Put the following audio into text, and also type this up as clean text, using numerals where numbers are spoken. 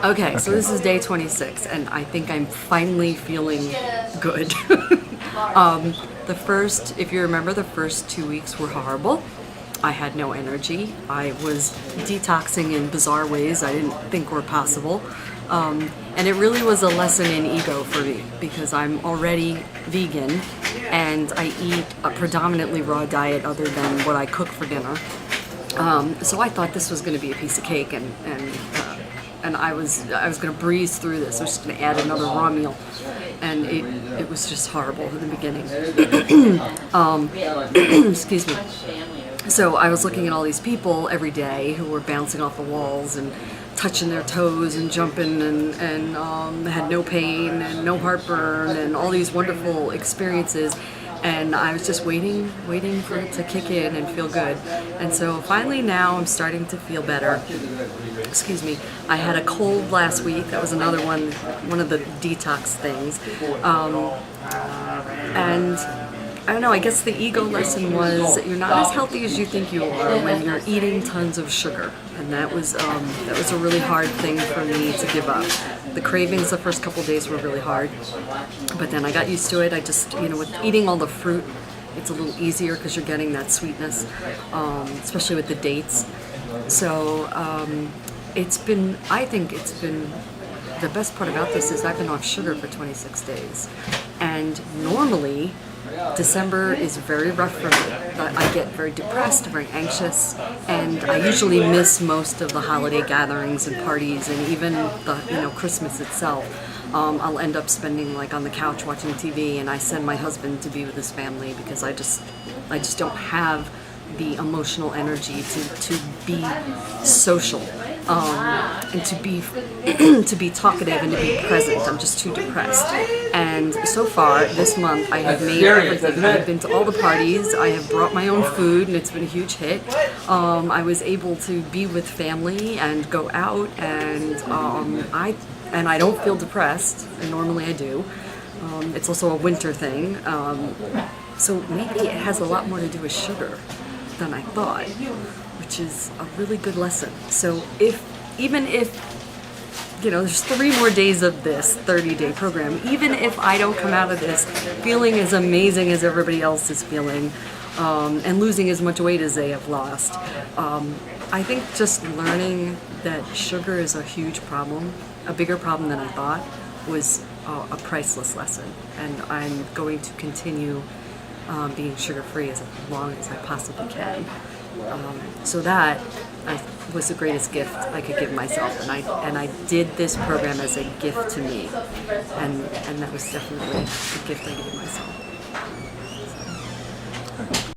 Okay, so this is day 26, and I think I'm finally feeling good. If you remember, the first 2 weeks were horrible. I had no energy. I was detoxing in bizarre ways I didn't think were possible. And it really was a lesson in ego for me because I'm already vegan and I eat a predominantly raw diet other than what I cook for dinner. So I thought this was going to be a piece of cake, and I was going to breeze through this. I was just going to add another raw meal, and it was just horrible in the beginning. Excuse me. So I was looking at all these people every day who were bouncing off the walls and touching their toes and jumping and had no pain and no heartburn and all these wonderful experiences. And I was just waiting for it to kick in and feel good. And so finally now I'm starting to feel better. Excuse me. I had a cold last week. That was another one of the detox things. And I don't know, I guess the ego lesson was that you're not as healthy as you think you are when you're eating tons of sugar. And that was a really hard thing for me to give up. The cravings the first couple days were really hard, but then I got used to it. I just, with eating all the fruit, it's a little easier because you're getting that sweetness, especially with the dates. So I think it's been, the best part about this is I've been off sugar for 26 days. And normally, December is very rough for me. I get very depressed, very anxious, and I usually miss most of the holiday gatherings and parties, and even the Christmas itself. I'll end up spending on the couch watching TV, and I send my husband to be with his family because I just don't have the emotional energy to be social. And to be talkative and to be present. I'm just too depressed. And so far this month I have made everything. I have been to all the parties. I have brought my own food, and it's been a huge hit. I was able to be with family and go out, and I don't feel depressed. And normally I do. It's also a winter thing. So maybe it has a lot more to do with sugar than I thought, which is a really good lesson. So even if there's 3 more days of this 30-day program, even if I don't come out of this feeling as amazing as everybody else is feeling, and losing as much weight as they have lost, I think just learning that sugar is a huge problem, a bigger problem than I thought, was a priceless lesson. And I'm going to continue being sugar-free as long as I possibly can. So that was the greatest gift I could give myself, and I did this program as a gift to me, and that was definitely a gift I gave myself.